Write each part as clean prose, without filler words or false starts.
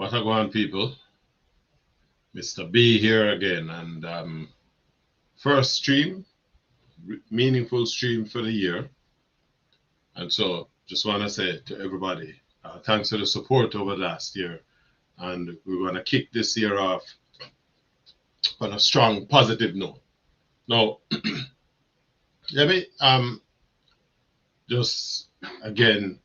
What a go on, people. Mr. B here again, and first stream, meaningful stream for the year. And so just want to say to everybody, thanks for the support over last year. And we're going to kick this year off on a strong, positive note. Now, let me just again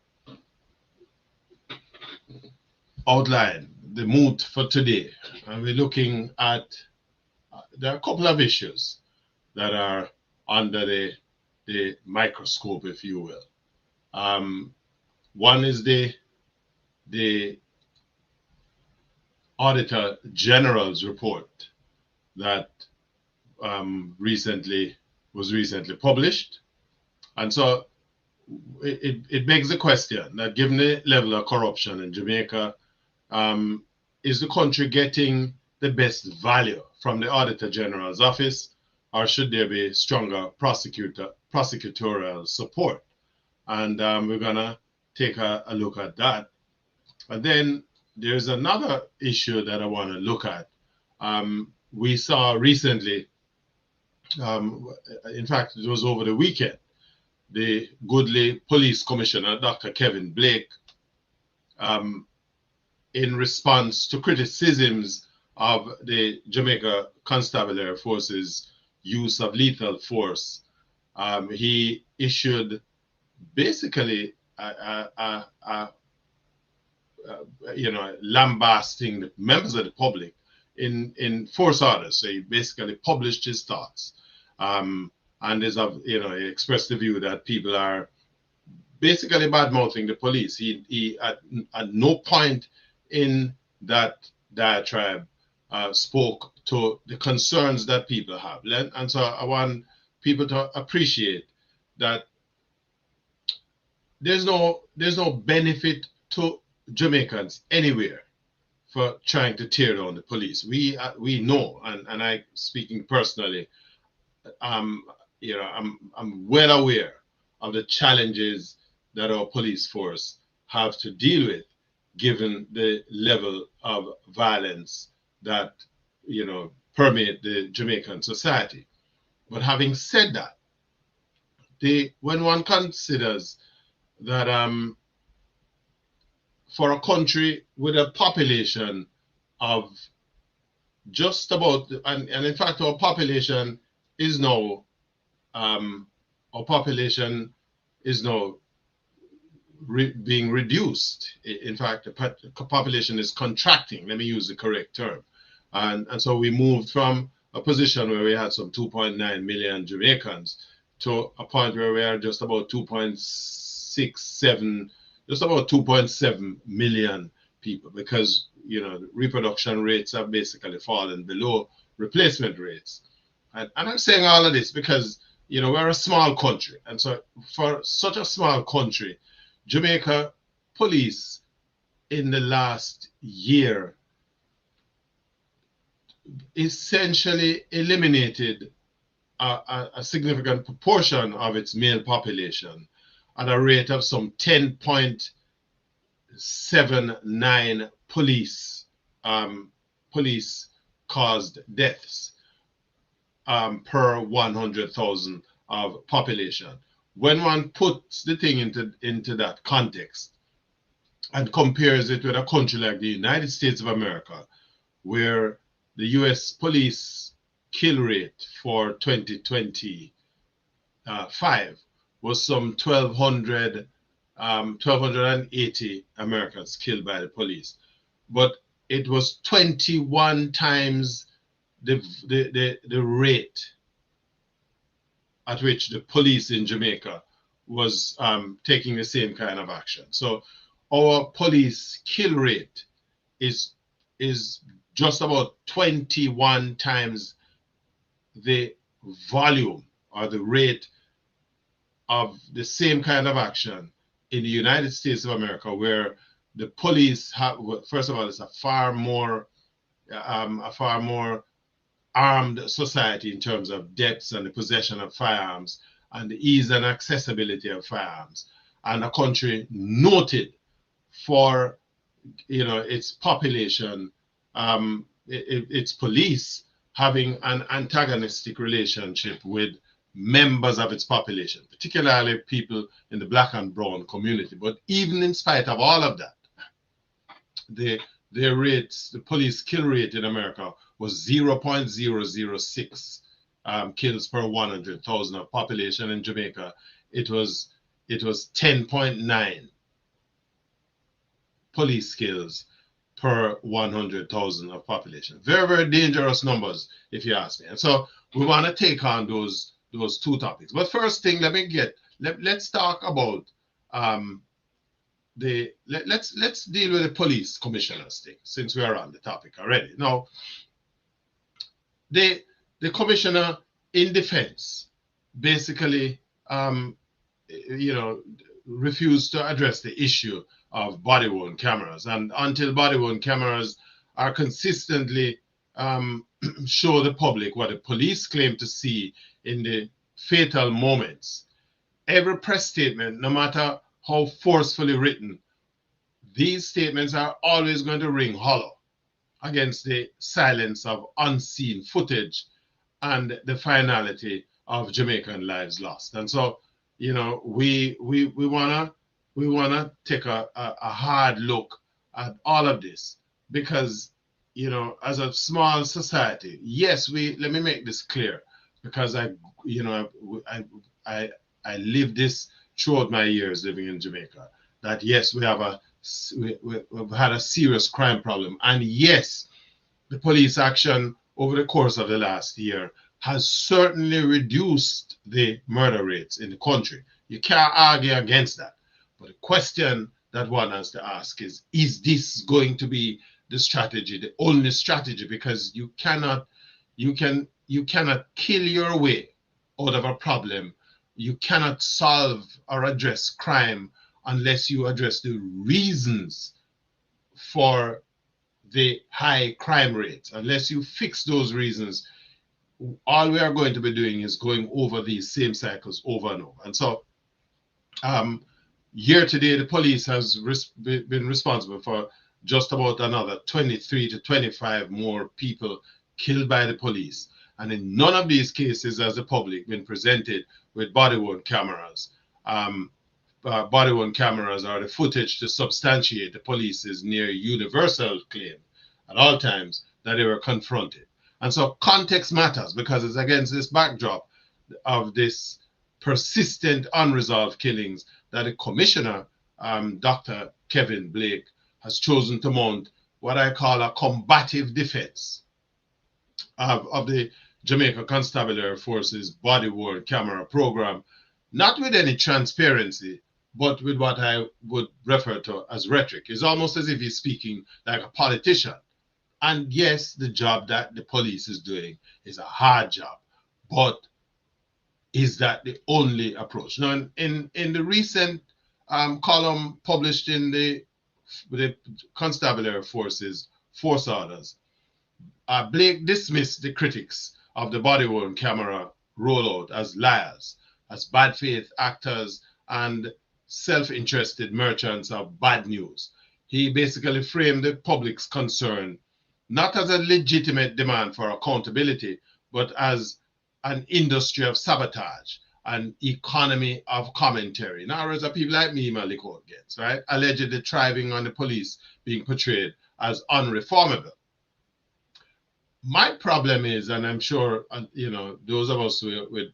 outline the mood for today. And we're looking at, there are a couple of issues that are under the microscope, if you will. One is the Auditor Generals report that was recently published. And so it begs the question that given the level of corruption in Jamaica, is the country getting the best value from the Auditor General's office, or should there be stronger prosecutorial support? And we're going to take a look at that. And then there's another issue that I want to look at. We saw recently, in fact, it was over the weekend, the goodly police commissioner, Dr. Kevin Blake, in response to criticisms of the Jamaica Constabulary Force's use of lethal force, he issued basically lambasting the members of the public in force orders. So he basically published his thoughts, and he expressed the view that people are basically bad mouthing the police. He at no point in that diatribe spoke to the concerns that people have, and so I want people to appreciate that there's no benefit to Jamaicans anywhere for trying to tear down the police. We know, and I speaking personally, I'm well aware of the challenges that our police force have to deal with, given the level of violence that permeate the Jamaican society. But having said that, when one considers that for a country with a population of just about, and in fact our population is now being reduced. In fact, the population is contracting. Let me use the correct term. And so we moved from a position where we had some 2.9 million Jamaicans to a point where we are just about 2.7 million people, because reproduction rates have basically fallen below replacement rates. And I'm saying all of this because we're a small country, and so for such a small country, Jamaica police in the last year essentially eliminated a significant proportion of its male population at a rate of some 10.79 police caused deaths per 100,000 of population. When one puts the thing into that context and compares it with a country like the United States of America, where the US police kill rate for 2025 was some 1,280 Americans killed by the police, but it was 21 times the rate at which the police in Jamaica was taking the same kind of action. So our police kill rate is just about 21 times the volume or the rate of the same kind of action in the United States of America, where the police have, first of all, it's a far more armed society in terms of depths and the possession of firearms and the ease and accessibility of firearms, and a country noted for its population, its police having an antagonistic relationship with members of its population, particularly people in the black and brown community. But even in spite of all of that, the police kill rate in America was 0.006 kills per 100,000 of population. In Jamaica, it was 10.9 police kills per 100,000 of population. Very, very dangerous numbers, if you ask me. And so we want to take on those two topics. But first thing, let's talk about let's deal with the police commissioners thing, since we are on the topic already. Now, the commissioner in defense basically refused to address the issue of body-worn cameras, and until body-worn cameras are consistently show the public what the police claim to see in the fatal moments, every press statement, no matter how forcefully written, these statements are always going to ring hollow against the silence of unseen footage and the finality of Jamaican lives lost. And so, we wanna take a hard look at all of this, because as a small society, yes, let me make this clear, because I lived this throughout my years living in Jamaica, that yes, we've had a serious crime problem, and yes, the police action over the course of the last year has certainly reduced the murder rates in the country. You can't argue against that. But the question that one has to ask is this going to be the strategy, the only strategy? Because you cannot kill your way out of a problem. You cannot solve or address crime unless you address the reasons for the high crime rates. Unless you fix those reasons, all we are going to be doing is going over these same cycles over and over. And so year to date, the police has been responsible for just about another 23 to 25 more people killed by the police. And in none of these cases has the public been presented with body-worn cameras. Body-worn cameras are the footage to substantiate the police's near universal claim at all times that they were confronted. And so context matters, because it's against this backdrop of this persistent unresolved killings that the commissioner, Dr. Kevin Blake, has chosen to mount what I call a combative defense of the Jamaica Constabulary Force's body-worn camera program, not with any transparency, but with what I would refer to as rhetoric. It's almost as if he's speaking like a politician. And yes, the job that the police is doing is a hard job, but is that the only approach? Now, in the recent column published in the Constabulary Force's Force Orders, Blake dismissed the critics of the body-worn camera rollout as liars, as bad faith actors, and self-interested merchants of bad news. He basically framed the public's concern not as a legitimate demand for accountability, but as an industry of sabotage, an economy of commentary. In other words, people like me, Malik gets, right? Allegedly thriving on the police being portrayed as unreformable. My problem is, and I'm sure those of us with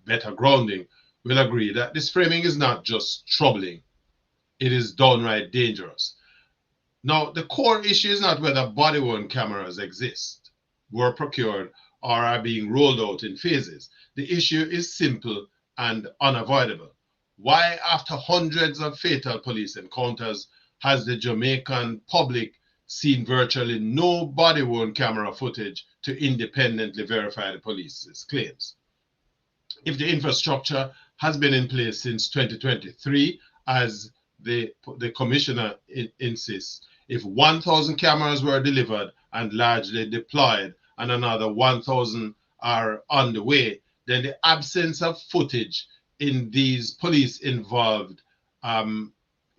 better grounding will agree, that this framing is not just troubling, it is downright dangerous. Now, the core issue is not whether body-worn cameras exist, were procured, or are being rolled out in phases. The issue is simple and unavoidable. Why, after hundreds of fatal police encounters, has the Jamaican public seen virtually no body-worn camera footage to independently verify the police's claims? If the infrastructure has been in place since 2023, as the commissioner insists, if 1,000 cameras were delivered and largely deployed and another 1,000 are on the way, then the absence of footage in these police-involved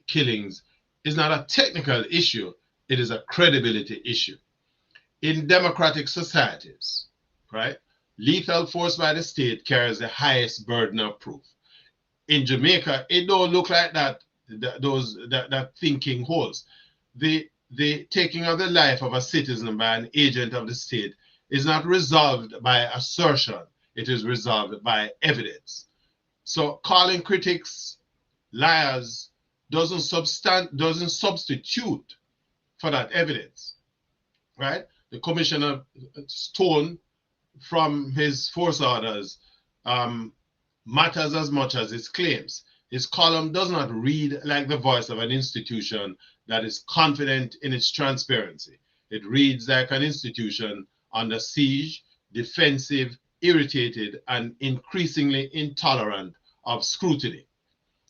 killings is not a technical issue, it is a credibility issue. In democratic societies, right, lethal force by the state carries the highest burden of proof. In Jamaica, it don't look like that. That thinking holds. The taking of the life of a citizen by an agent of the state is not resolved by assertion. It is resolved by evidence. So calling critics liars doesn't substitute for that evidence, right? The commissioner Stone, from his force orders, matters as much as his claims. His column does not read like the voice of an institution that is confident in its transparency. It reads like an institution under siege, defensive, irritated, and increasingly intolerant of scrutiny.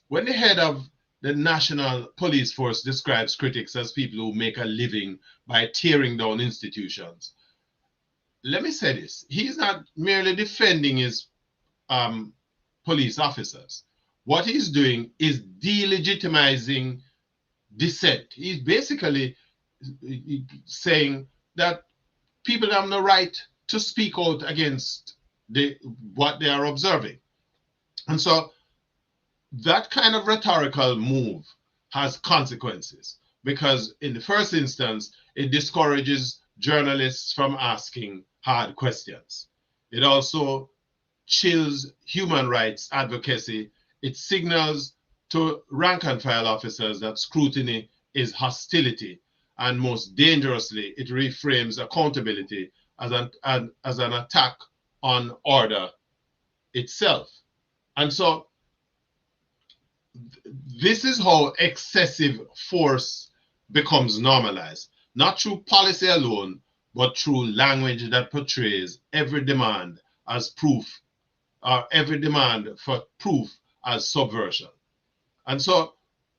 When the head of the National Police Force describes critics as people who make a living by tearing down institutions, let me say this. He's not merely defending his police officers. What he's doing is delegitimizing dissent. He's basically saying that people have no right to speak out against what they are observing. And so that kind of rhetorical move has consequences, because in the first instance, it discourages journalists from asking hard questions. It also chills human rights advocacy. It signals to rank and file officers that scrutiny is hostility. And most dangerously, it reframes accountability as an attack on order itself. And so this is how excessive force becomes normalized, not through policy alone, but through language that portrays every demand as proof, or every demand for proof as subversion. And so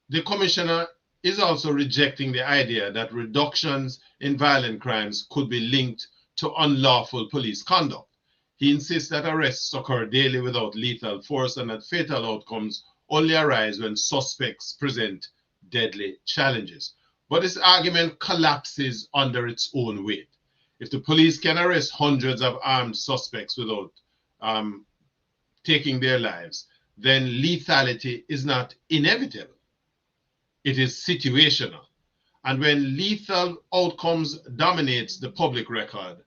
the commissioner is also rejecting the idea that reductions in violent crimes could be linked to unlawful police conduct. He insists that arrests occur daily without lethal force and that fatal outcomes only arise when suspects present deadly challenges. But this argument collapses under its own weight. If the police can arrest hundreds of armed suspects without taking their lives, then lethality is not inevitable. It is situational. And when lethal outcomes dominates the public record,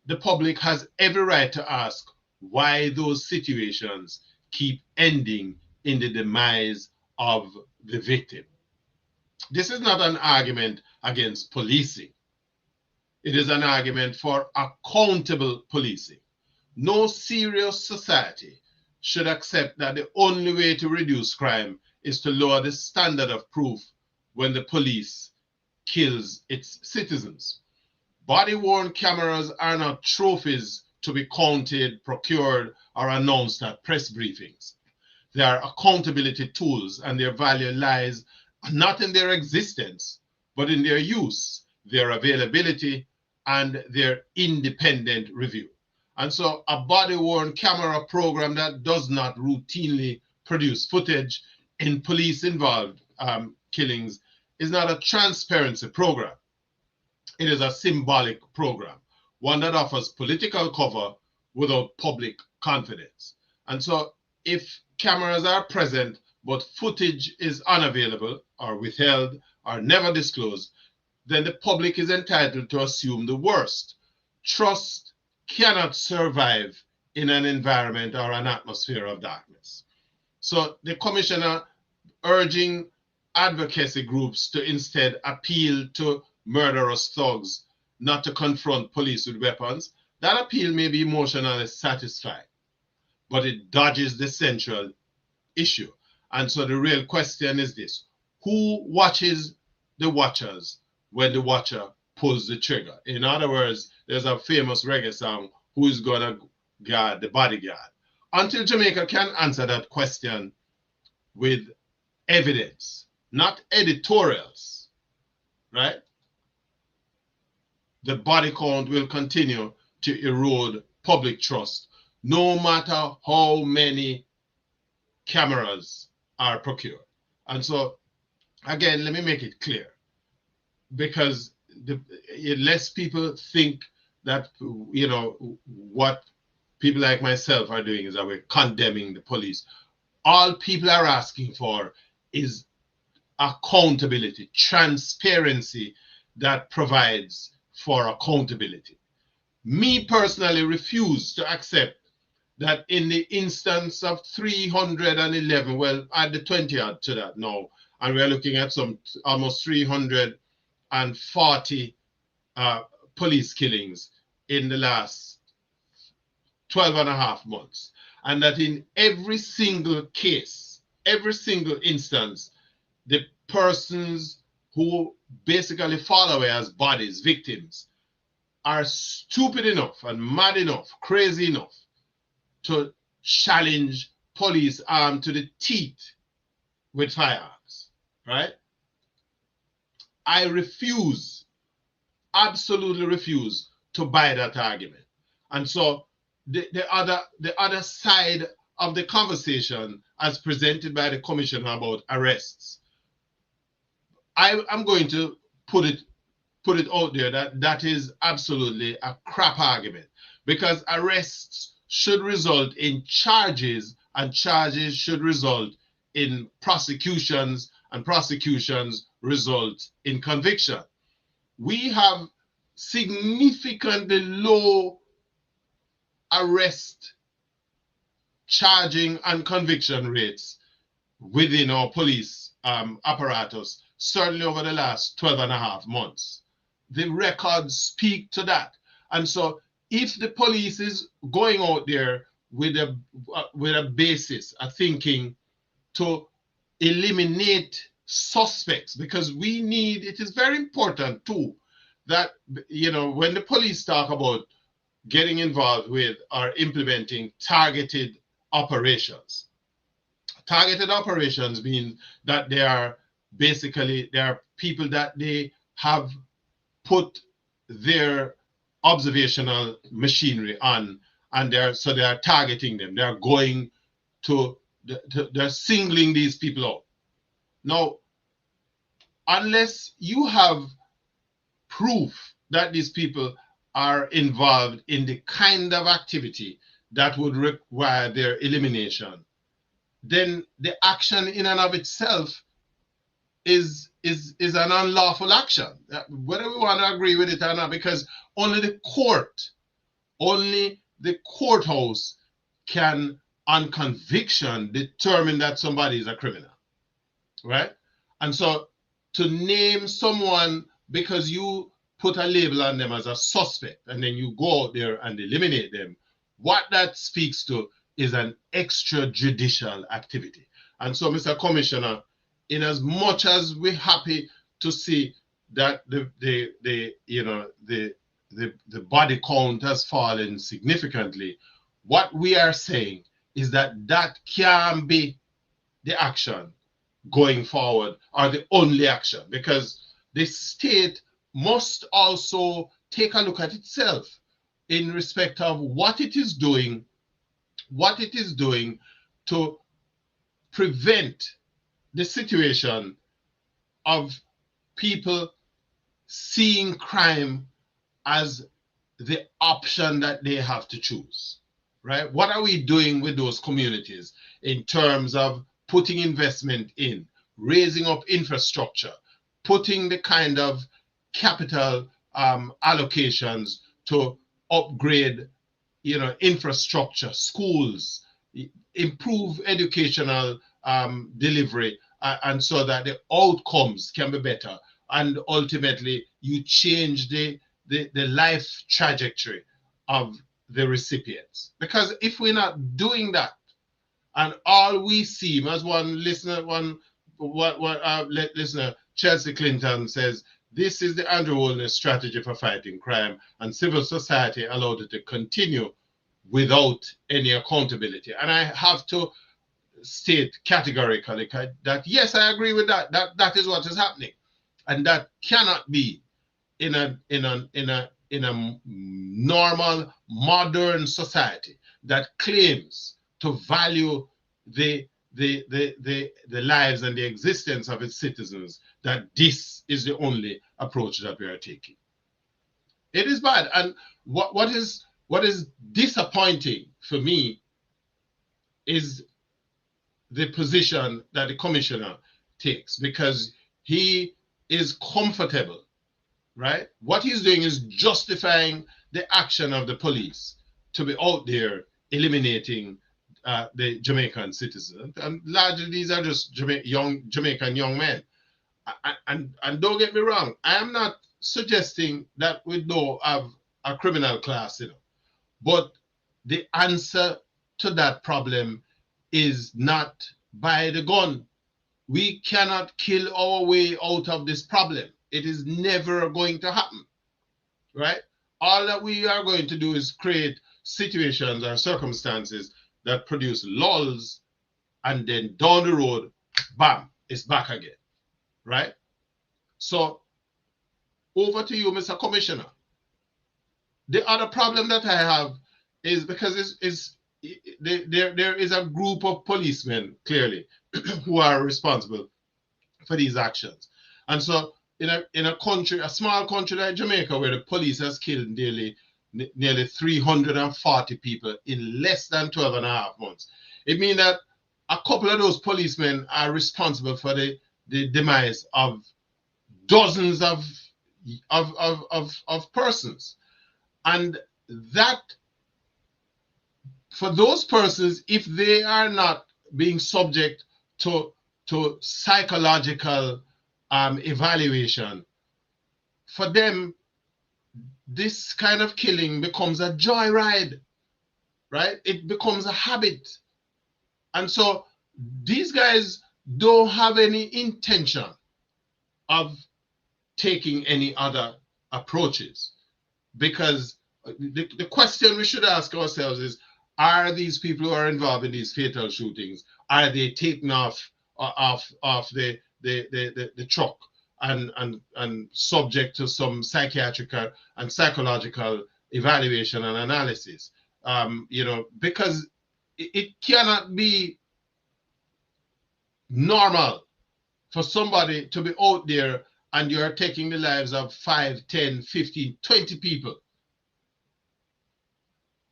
the public has every right to ask why those situations keep ending in the demise of the victim. This is not an argument against policing. It is an argument for accountable policing. No serious society should accept that the only way to reduce crime is to lower the standard of proof when the police kills its citizens. Body-worn cameras are not trophies to be counted, procured, or announced at press briefings. They are accountability tools, and their value lies not in their existence, but in their use, their availability, and their independent review. And so a body-worn camera program that does not routinely produce footage in police-involved killings is not a transparency program. It is a symbolic program, one that offers political cover without public confidence. And so if cameras are present, but footage is unavailable or withheld or never disclosed, then the public is entitled to assume the worst. Trust cannot survive in an environment or an atmosphere of darkness. So the commissioner urging advocacy groups to instead appeal to murderous thugs not to confront police with weapons, that appeal may be emotionally satisfying, but it dodges the central issue. And so the real question is this: who watches the watchers when the watcher pulls the trigger? In other words, there's a famous reggae song, who's gonna guard the bodyguard? Until Jamaica can answer that question with evidence, not editorials, right? The body count will continue to erode public trust, no matter how many cameras are procured. And so again, let me make it clear, because less people think that, what people like myself are doing is that we're condemning the police. All people are asking for is accountability, transparency that provides for accountability. Me personally refuse to accept that in the instance of 311, well, add the 20 odd to that now, and we're looking at some almost 340 police killings in the last 12 and a half months. And that in every single case, every single instance, the persons who basically fall away as bodies, victims, are stupid enough and mad enough, crazy enough to challenge police armed to the teeth with firearms, right? I refuse, absolutely refuse to buy that argument. And so the other side of the conversation, as presented by the commissioner about arrests, I'm going to put it out there that that is absolutely a crap argument, because arrests should result in charges, and charges should result in prosecutions, and prosecutions result in conviction. We have significantly low arrest, charging, and conviction rates within our police apparatus, certainly over the last 12 and a half months. The records speak to that. And so if the police is going out there with a basis, a thinking to eliminate suspects, because it is very important too, that, when the police talk about getting involved with or implementing targeted operations. Targeted operations mean that there are people that they have put their observational machinery on, and they are targeting them. They're singling these people out. Now, unless you have proof that these people are involved in the kind of activity that would require their elimination, then the action in and of itself is an unlawful action, whether we want to agree with it or not, because only the courthouse can, on conviction, determine that somebody is a criminal, right? And so to name someone because you put a label on them as a suspect and then you go out there and eliminate them, what that speaks to is an extrajudicial activity. And so, Mr. Commissioner, in as much as we're happy to see that the body count has fallen significantly, what we are saying is that can be the action going forward, or the only action, because the state must also take a look at itself in respect of what it is doing to prevent the situation of people seeing crime as the option that they have to choose, right? What are we doing with those communities in terms of putting investment in, raising up infrastructure, putting the kind of capital allocations to upgrade, infrastructure, schools, improve educational delivery, and so that the outcomes can be better, and ultimately you change the life trajectory of the recipients. Because if we're not doing that, and all we see, as one listener, listener, Chelsea Clinton says, this is the Andrew Holness strategy for fighting crime, and civil society allowed it to continue without any accountability. And I have to state categorically that yes, I agree with that. That is what is happening, and that cannot be in a normal modern society that claims to value the the lives and the existence of its citizens, that this is the only approach that we are taking. It is bad. And what is disappointing for me is the position that the commissioner takes, because he is comfortable, right? What he's doing is justifying the action of the police to be out there eliminating the Jamaican citizens. And largely these are just Jamaican young men. And don't get me wrong, I am not suggesting that we don't have a criminal class, but the answer to that problem is not by the gun. We cannot kill our way out of this problem. It is never going to happen, right? All that we are going to do is create situations or circumstances that produce lulls, and then down the road, bam, it's back again, right? So over to you, Mr. Commissioner. The other problem that I have is because there is a group of policemen, clearly, who are responsible for these actions. And so in a country, a small country like Jamaica, where the police has killed nearly 340 people in less than 12 and a half months, it means that a couple of those policemen are responsible for the demise of dozens of persons. And that, for those persons, if they are not being subject to psychological evaluation, for them, this kind of killing becomes a joyride, right? It becomes a habit. And so these guys don't have any intention of taking any other approaches, because the question we should ask ourselves is, are these people who are involved in these fatal shootings, are they taken off the truck and subject to some psychiatric and psychological evaluation and analysis? Because it cannot be normal for somebody to be out there and you're taking the lives of 5, 10, 15, 20 people,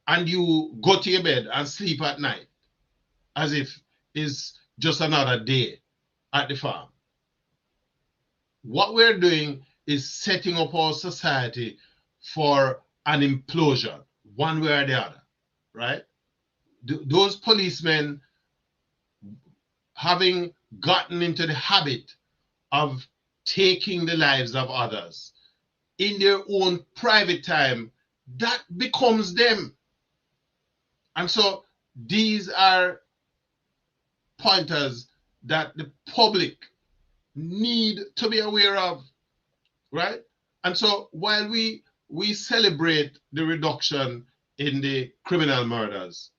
and you go to your bed and sleep at night as if it's just another day at the farm. What we're doing is setting up our society for an implosion, one way or the other, right? Those policemen, having gotten into the habit of taking the lives of others in their own private time, that becomes them. And so these are pointers that the public need to be aware of, right? And so while we celebrate the reduction in the criminal murders,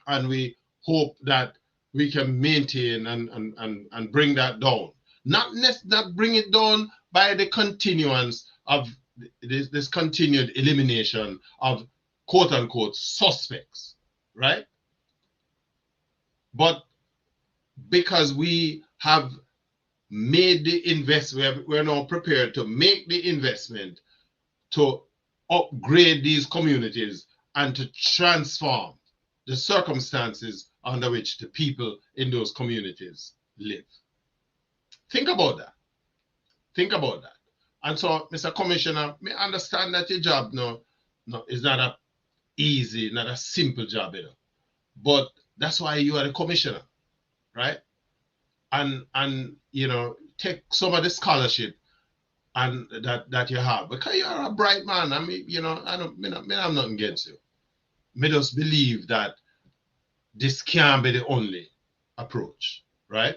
and we hope that we can maintain and bring that down, not bring it down by the continuance of this continued elimination of quote unquote suspects, right? But because we have made the investment, we're now prepared to make the investment to upgrade these communities and to transform the circumstances under which the people in those communities live. Think about that. Think about that. And so, Mr. Commissioner, may understand that your job is not a easy, not a simple job, but that's why you are the commissioner, right? And take some of the scholarship and that you have, because you're a bright man. I mean, I'm not against you. Me just believe that this can't be the only approach, right?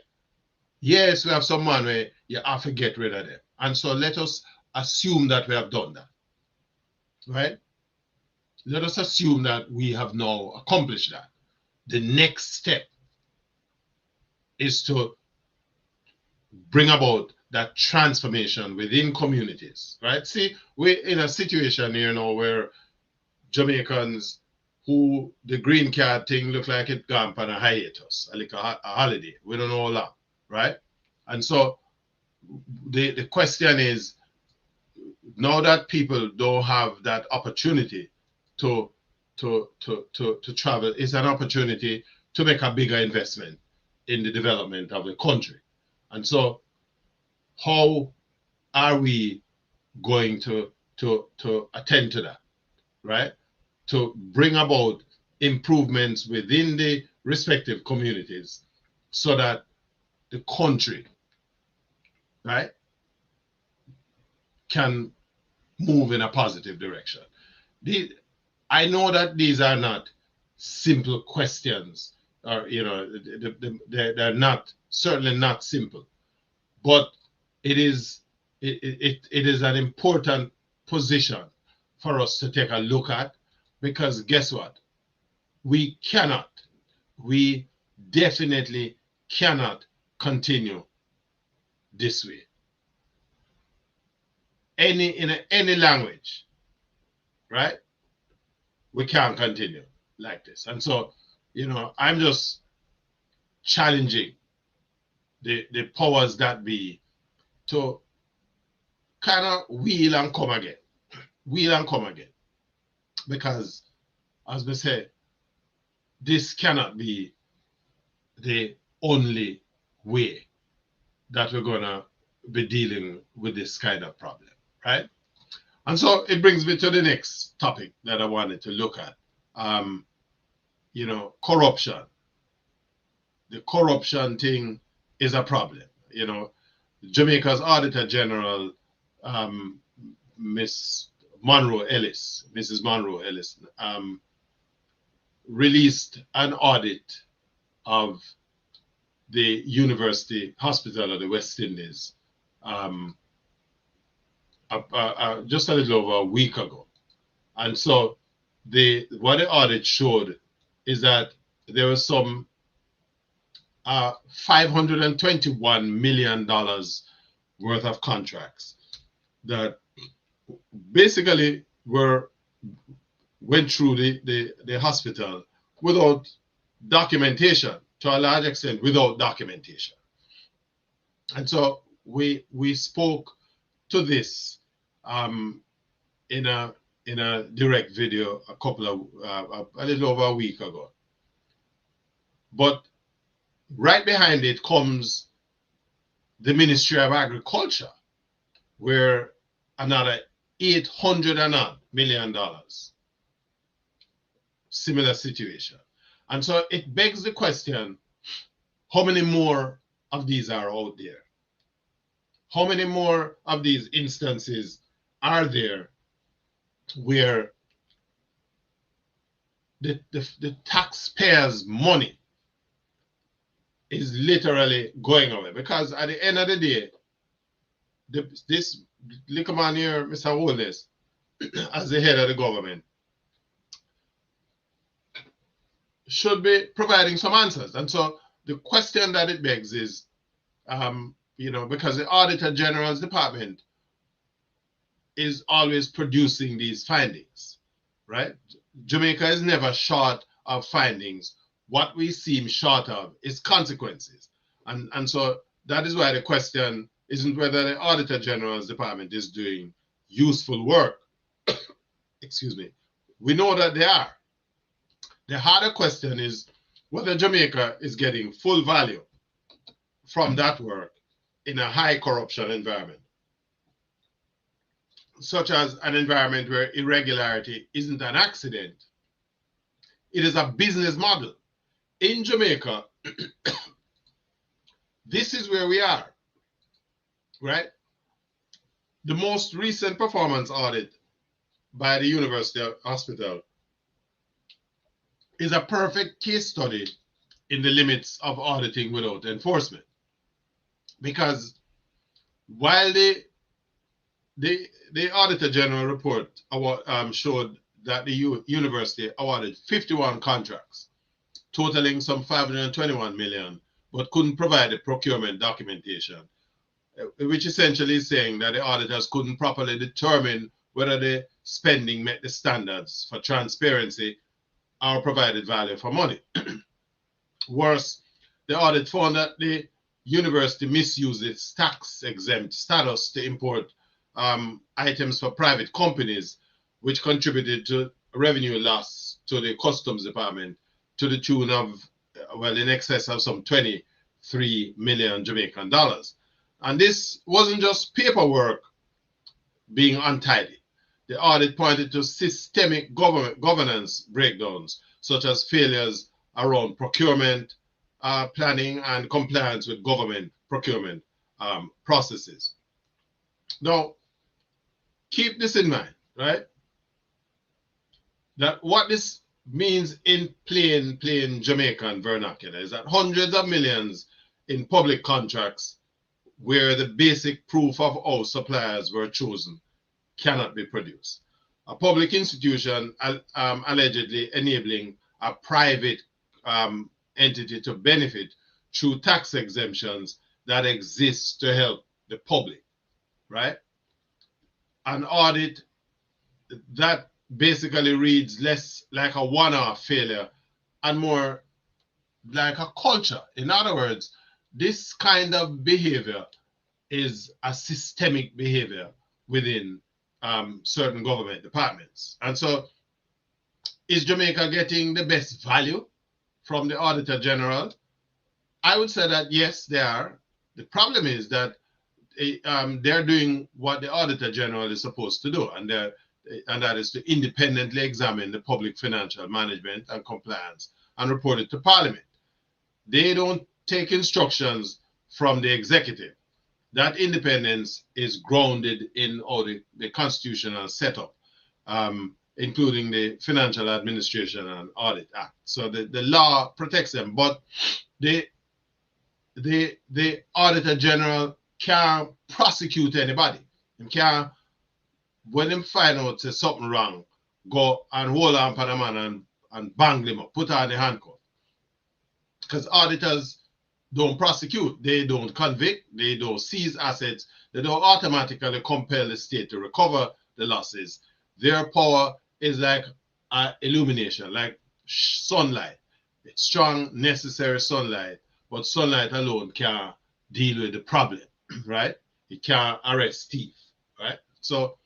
Yes, we have some man where you have to get rid of them. And so let us assume that we have done that, right? Let us assume that we have now accomplished that. The next step is to bring about that transformation within communities, right? See, we're in a situation here now where Jamaicans who the green card thing look like it gone on a hiatus, like a holiday. We don't know how long, right? And so the question is, now that people don't have that opportunity to travel, it's an opportunity to make a bigger investment in the development of the country. And so how are we going to attend to that, right? To bring about improvements within the respective communities so that the country, right, can move in a positive direction. I know that these are not simple questions, or they're not, certainly not simple, but it is an important position for us to take a look at, because guess what? We definitely cannot continue this way. In any language, right? We can't continue like this. And so, I'm just challenging the powers that be to kind of wheel and come again. Because, as we say, this cannot be the only way that we're going to be dealing with this kind of problem, right? And so it brings me to the next topic that I wanted to look at. Corruption. The corruption thing is a problem. Jamaica's Auditor General, Mrs. Monroe Ellis, released an audit of the University Hospital of the West Indies just a little over a week ago. And so what the audit showed is that there was some $521 million worth of contracts that basically went through the hospital without documentation, to a large extent without documentation. And so we spoke to this in a direct video a little over a week ago. But right behind it comes the Ministry of Agriculture, where another $800 million, similar situation. And so it begs the question, how many more of these are out there? How many more of these instances are there where the taxpayers' money is literally going away? Because at the end of the day, this little man here, Mr. Holness, as the head of the government, should be providing some answers. And so the question that it begs is, because the Auditor General's department is always producing these findings, right? Jamaica is never short of findings. What we seem short of is consequences. And so that is why the question isn't whether the Auditor General's department is doing useful work. Excuse me. We know that they are. The harder question is whether Jamaica is getting full value from that work in a high corruption environment, such as an environment where irregularity isn't an accident. It is a business model. In Jamaica, this is where we are, right? The most recent performance audit by the University Hospital is a perfect case study in the limits of auditing without enforcement. Because while the Auditor General report showed that the university awarded 51 contracts totaling some 521 million, but couldn't provide the procurement documentation, which essentially is saying that the auditors couldn't properly determine whether the spending met the standards for transparency or provided value for money. Worse, the audit found that the university misused its tax-exempt status to import items for private companies, which contributed to revenue loss to the customs department to the tune of, well, in excess of some 23 million Jamaican dollars. And this wasn't just paperwork being untidy. The audit pointed to systemic governance breakdowns, such as failures around procurement, planning, and compliance with government procurement processes. Now, keep this in mind, right? That what this means in plain Jamaican vernacular is that hundreds of millions in public contracts where the basic proof of how suppliers were chosen cannot be produced. A public institution allegedly enabling a private entity to benefit through tax exemptions that exist to help the public, right? An audit that basically reads less like a one-off failure and more like a culture. In other words, this kind of behavior is a systemic behavior within certain government departments. And so, is Jamaica getting the best value from the Auditor General? I would say that yes, they are. The problem is that they're doing what the Auditor General is supposed to do, and that is to independently examine the public financial management and compliance and report it to Parliament. They don't take instructions from the executive. That independence is grounded in all the constitutional setup, including the Financial Administration and Audit Act. So the law protects them, but the Auditor General can't prosecute anybody. He can't, when they find out there's something wrong, go and hold on for the man and bang them up, put on the handcuff. Because auditors don't prosecute, they don't convict, they don't seize assets, they don't automatically compel the state to recover the losses. Their power is like illumination, like sunlight. It's strong, necessary sunlight, but sunlight alone can't deal with the problem, right? It can't arrest thief, right? So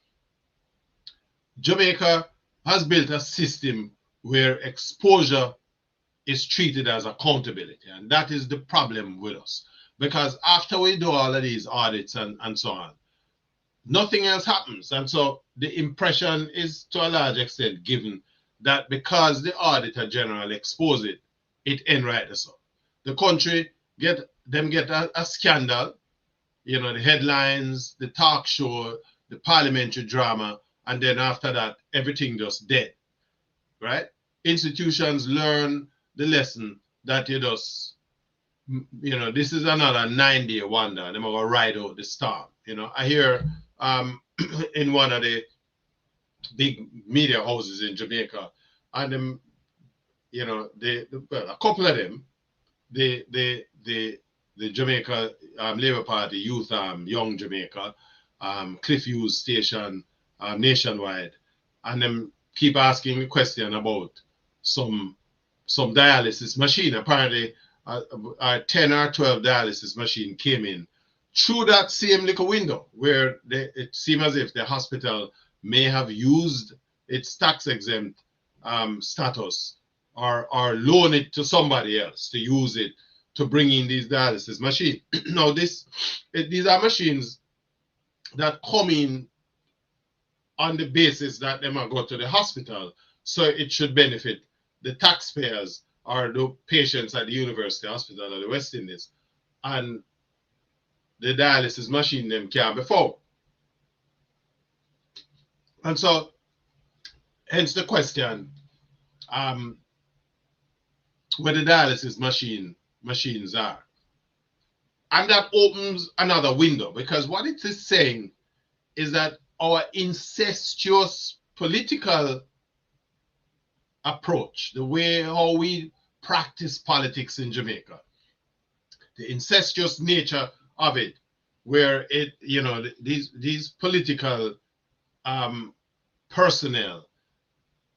Jamaica has built a system where exposure is treated as accountability. And that is the problem with us. Because after we do all of these audits and so on, nothing else happens. And so the impression is to a large extent given that because the Auditor General exposed it, it end right so. The country get a scandal, you know, the headlines, the talk show, the parliamentary drama, and then after that, everything just dead, right? Institutions learn the lesson that you just, you know, this is another 9-day wonder. They're going to ride out the storm. You know, I hear in one of the big media houses in Jamaica, and them, you know, well, a couple of them, the Jamaica Labour Party Youth Young Jamaica, Cliff Hughes Station nationwide, and them keep asking me question about some dialysis machine. Apparently, a 10 or 12 dialysis machine came in through that same little window where it seemed as if the hospital may have used its tax-exempt status or loan it to somebody else to use it to bring in these dialysis machines. Now, these are machines that come in on the basis that they might go to the hospital, so it should benefit the taxpayers or the patients at the University Hospital of the West Indies, and the dialysis machine them can't be found. And so, hence the question, where the dialysis machines are. And that opens another window, because what it is saying is that our incestuous political approach, the way how we practice politics in Jamaica, the incestuous nature of it, where it, you know, these political personnel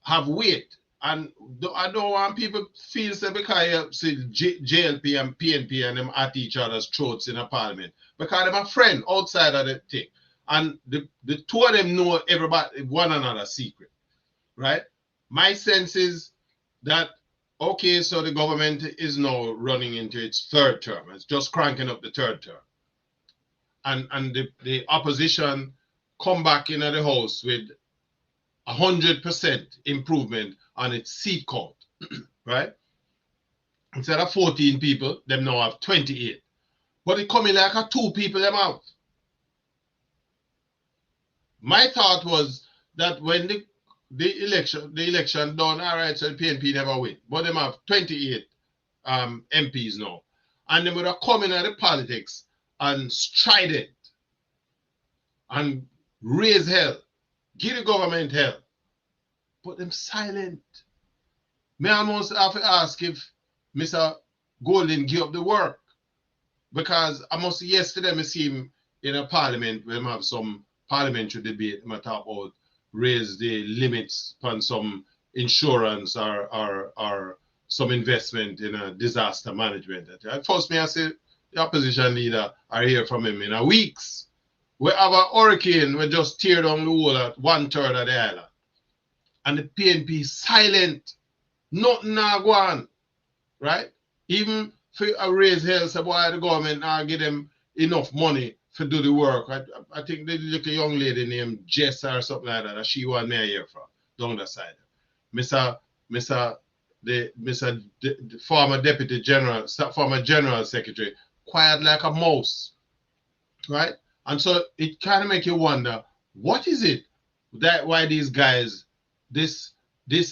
have weight And I don't want people feel say because you see JLP and PNP and them at each other's throats in a parliament. Because they're a friend outside of the thing. And the two of them know everybody one another's secret. Right? My sense is that okay, so the government is now running into its third term. It's just cranking up the third term. And the opposition come back into the house with 100% improvement on its seat count, right? Instead of 14 people, them now have 28. But it coming like a 2 people them out. My thought was that when the election done, all right, so the PNP never win. But them have 28 MPs now. And they would have come in at the politics and strident and raise hell, give the government hell. But them silent. Me almost have to ask if Mr. Golden give up the work. Because I must yesterday I see him in a parliament where we have some parliamentary debate. I talk about raise the limits on some insurance or some investment in a disaster management. At first, me I say the opposition leader are here from him in a weeks. We have a hurricane, we just tear down the whole at 1/3 of the island. And the PNP silent. Nothing now go on. Right? Even for a raise hell, say boy the government now give them enough money to do the work. I think the little young lady named Jess or something like that she want me here for down the side. The former deputy general, former general secretary, quiet like a mouse. Right? And so it kind of make you wonder, what is it that why these guys, this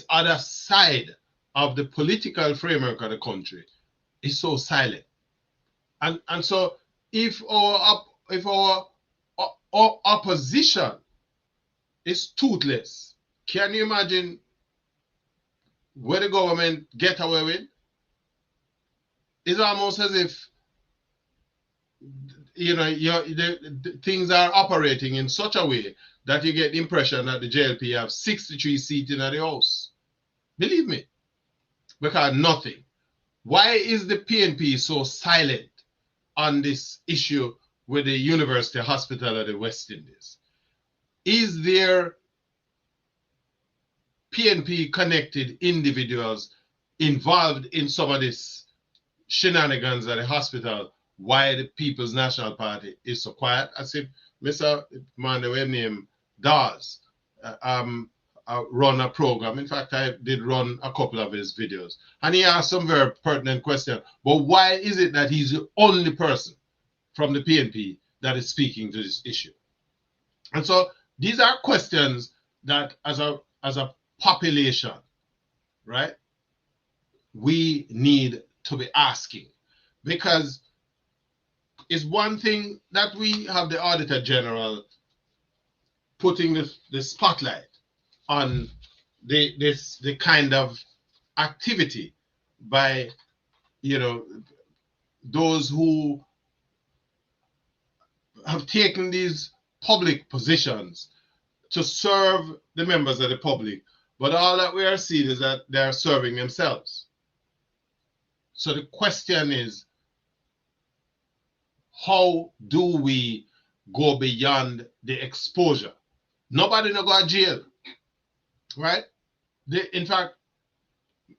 other side of the political framework of the country is so silent. And so if our opposition is toothless, can you imagine where the government get away with? It's almost as if things are operating in such a way that you get the impression that the JLP have 63 seats in the House. Believe me. Because nothing. Why is the PNP so silent on this issue with the University Hospital of the West Indies? Is there PNP connected individuals involved in some of this shenanigans at the hospital? Why the People's National Party is so quiet? I said, Mr. Man, the name Dawes, run a program. In fact, I did run a couple of his videos. And he asked some very pertinent question. But why is it that he's the only person from the PNP that is speaking to this issue? And so these are questions that as a population, right, we need to be asking. Because it's one thing that we have the Auditor General putting the spotlight on the kind of activity by those who have taken these public positions to serve the members of the public, but all that we are seeing is that they are serving themselves. So the question is, how do we go beyond the exposure? Nobody no go to jail. Right? In fact,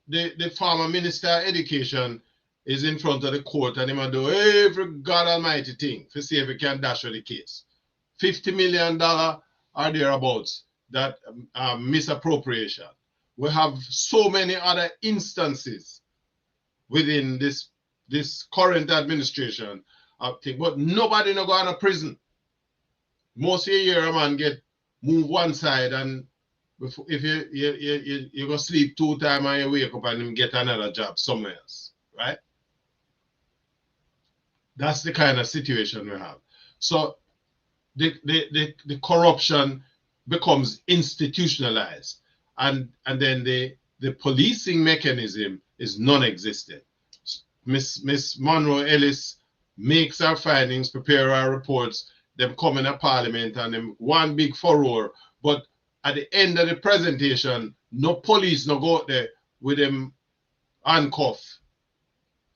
the former Minister of Education is in front of the court and he might do every God Almighty thing to see if he can dash with the case. $50 million or thereabouts that misappropriation. We have so many other instances within this current administration of thing, but nobody no go to prison. Most of the year a man get move one side and if you go sleep 2 times and you wake up and you get another job somewhere else, right? That's the kind of situation we have. So the corruption becomes institutionalized, and then the policing mechanism is non-existent. Miss Monroe Ellis makes her findings, prepare her reports, them come in a parliament and them one big furrow, but at the end of the presentation, No police no go out there with them handcuff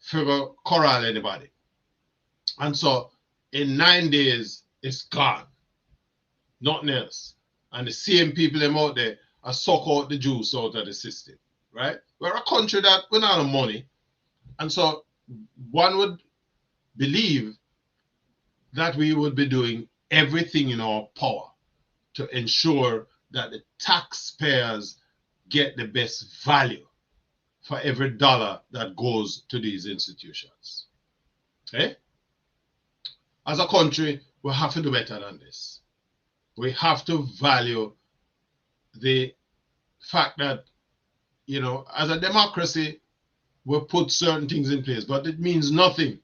for corral anybody. And so in 9 days, it's gone. Nothing else. And the same people them out there are suck out the juice out of the system. Right? We're a country that we don't have money. And so one would believe that we would be doing everything in our power to ensure that the taxpayers get the best value for every dollar that goes to these institutions. Okay? As a country, we have to do better than this. We have to value the fact that, you know, as a democracy, we put certain things in place, but it means nothing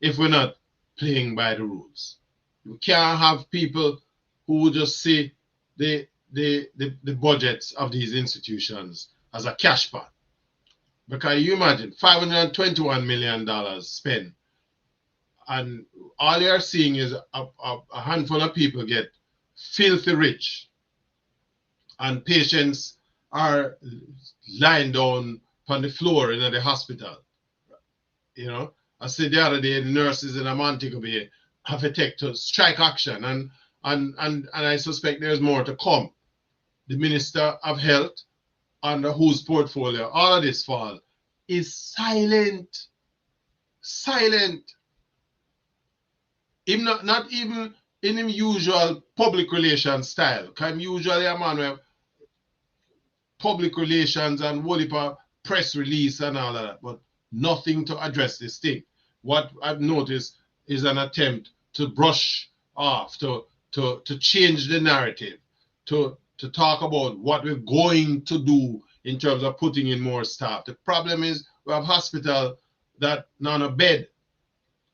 if we're not playing by the rules. You can't have people who just see the budgets of these institutions as a cash pot. Because you imagine $521 million spent, and all you're seeing is a handful of people get filthy rich, and patients are lying down on the floor in the hospital. You know, I said the other day, the nurses in Montego Bay have to take to strike action, and I suspect there's more to come. The Minister of Health, under whose portfolio all of this fall, is silent. Silent. Him not even in his usual public relations style. Because I'm usually a man with public relations and whole heap of press release and all of that, but nothing to address this thing. What I've noticed is an attempt to brush off, to change the narrative, to talk about what we're going to do in terms of putting in more staff. The problem is we have hospital that not a bed.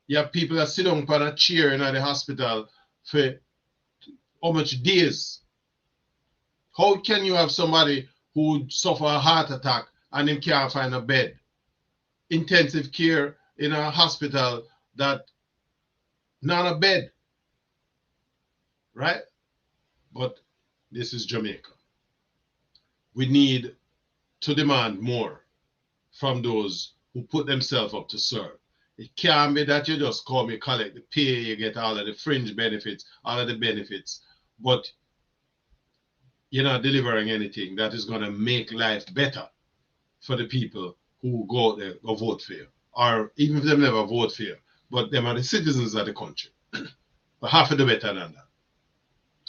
You have people that sit down on a chair in the hospital for how much days? How can you have somebody who suffer a heart attack and him can't find a bed? Intensive care in a hospital that not a bed, right? But this is Jamaica. We need to demand more from those who put themselves up to serve. It can't be that you just come, you collect the pay, you get all of the fringe benefits, all of the benefits, but you're not delivering anything that is going to make life better for the people who go out there or vote for you. Or even if they never vote for you, but them are the citizens of the country. We have to do better than that.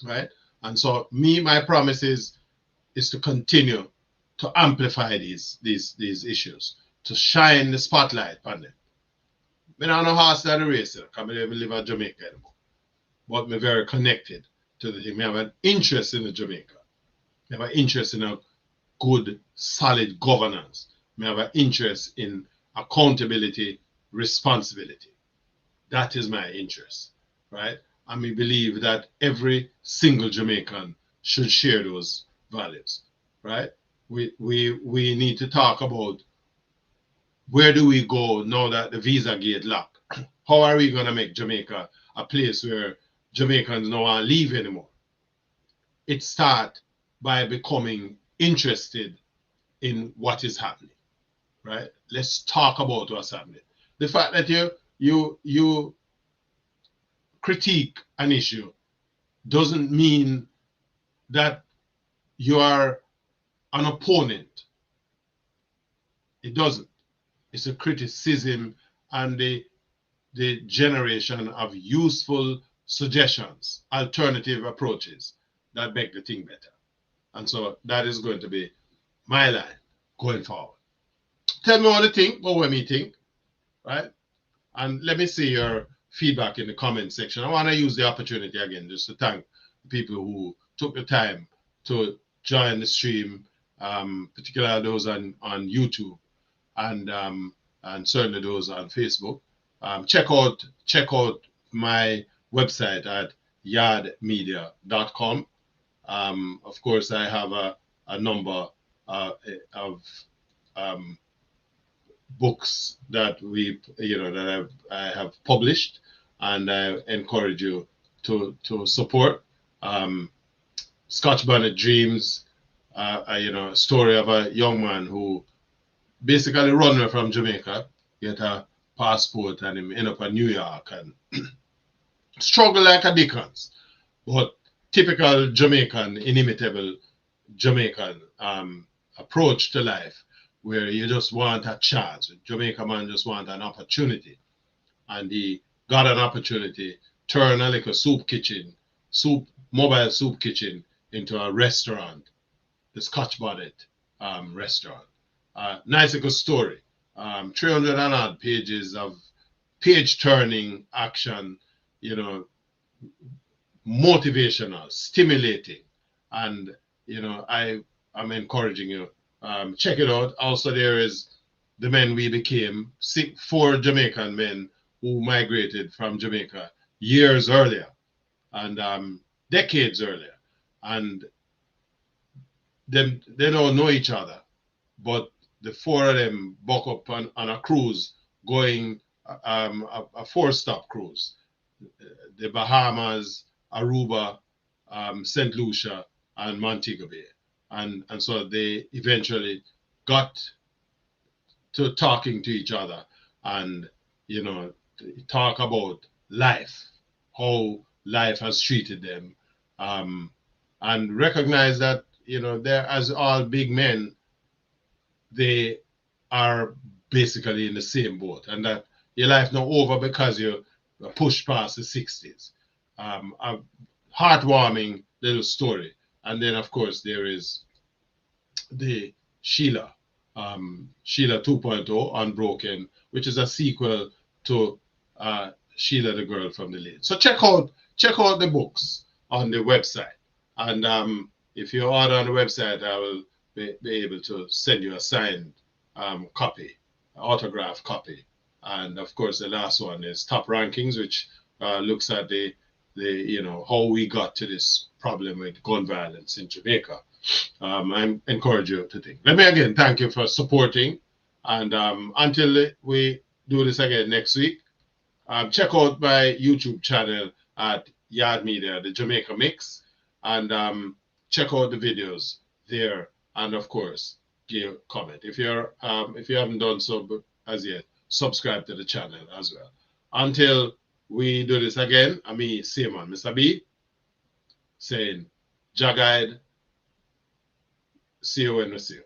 Right? And so my promise is to continue to amplify these issues, to shine the spotlight on them. I don't know how to start the race, because I don't live in Jamaica anymore. But I'm very connected to the thing. I have an interest in Jamaica. I have an interest in a good, solid governance. I have an interest in accountability, responsibility. That is my interest, right? And we believe that every single Jamaican should share those values, right? We need to talk about where do we go now that the visa gate locked? How are we going to make Jamaica a place where Jamaicans don't want to leave anymore? It starts by becoming interested in what is happening, right? Let's talk about what's happening. The fact that you critique an issue doesn't mean that you are an opponent. It doesn't. It's a criticism and the generation of useful suggestions, alternative approaches that make the thing better. And so that is going to be my line going forward. Tell me what you think, what we think, right? And let me see your feedback in the comment section. I want to use the opportunity again just to thank the people who took the time to join the stream, particularly those on YouTube and certainly those on Facebook. Check out my website at yardmedia.com. Of course, I have a number of books that I have published, and I encourage you to support. Scotch Bonnet Dreams, a story of a young man who basically run away from Jamaica, get a passport, and him end up in New York and struggle like a Dickens. But typical Jamaican, inimitable Jamaican approach to life, where you just want a chance. Jamaica man just want an opportunity. And he got an opportunity, turn a little mobile soup kitchen into a restaurant, the Scotch Bonnet restaurant. Nice little story. 300 and odd pages of page turning action, you know, motivational, stimulating. And, I'm encouraging you. Check it out. Also, there is The Men We Became, 4 Jamaican men who migrated from Jamaica years earlier and decades earlier. And they don't know each other, but the 4 of them buck up on a cruise going a 4-stop cruise, the Bahamas, Aruba, St. Lucia, and Montego Bay. And so they eventually got to talking to each other and, talk about life, how life has treated them, and recognize that, they're, as all big men, they are basically in the same boat, and that your life not over because you pushed past the 60s. A heartwarming little story. And then, of course, there is the Sheila 2.0 Unbroken, which is a sequel to Sheila the Girl from the Lane. So check out the books on the website, and if you order on the website, I will be able to send you a signed copy, autograph copy. And of course, the last one is Top Rankings, which looks at the how we got to this problem with gun violence in Jamaica. I encourage you to think. Let me again thank you for supporting, and until we do this again next week, check out my YouTube channel at Yard Media, the Jamaica Mix, and check out the videos there, and of course, give comment. If you haven't done so as yet, subscribe to the channel as well. Until we do this again, I'm me, Simon, Mr. B, saying, Jah guide, see you when we see you.